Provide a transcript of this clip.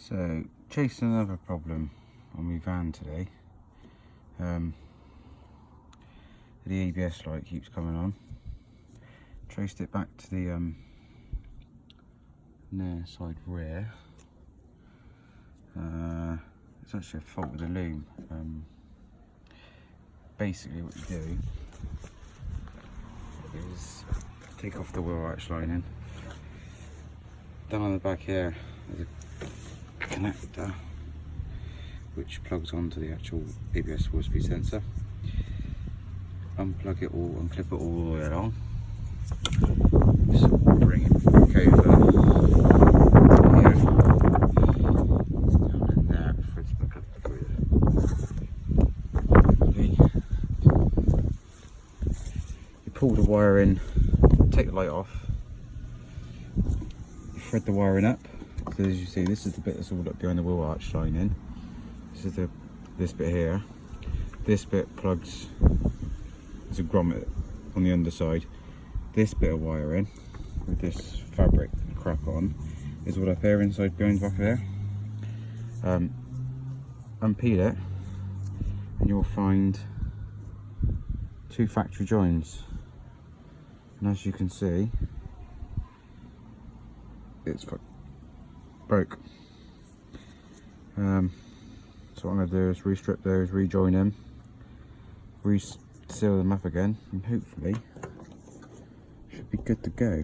So, chasing another problem on my van today. The ABS light keeps coming on. Traced it back to the near side rear. It's actually a fault with the loom. Basically what you do is take off the wheel arch lining. Down on the back here there's a connector which plugs onto the actual ABS wheel speed sensor. Unplug it all and clip it all the way along. Just bring it back over here. And then there, threads back up through. You pull the wire in, take the light off. You thread the wiring up. So as you see, this is the bit that's all up behind the wheel arch lining. This is this bit here. This bit plugs. There's a grommet on the underside. This bit of wiring with this fabric crap on is all up here inside behind the back there. Unpeel it and you'll find two factory joins, and as you can see it's broke. So what I'm going to do is restrip those, rejoin them, seal them up again, and hopefully should be good to go.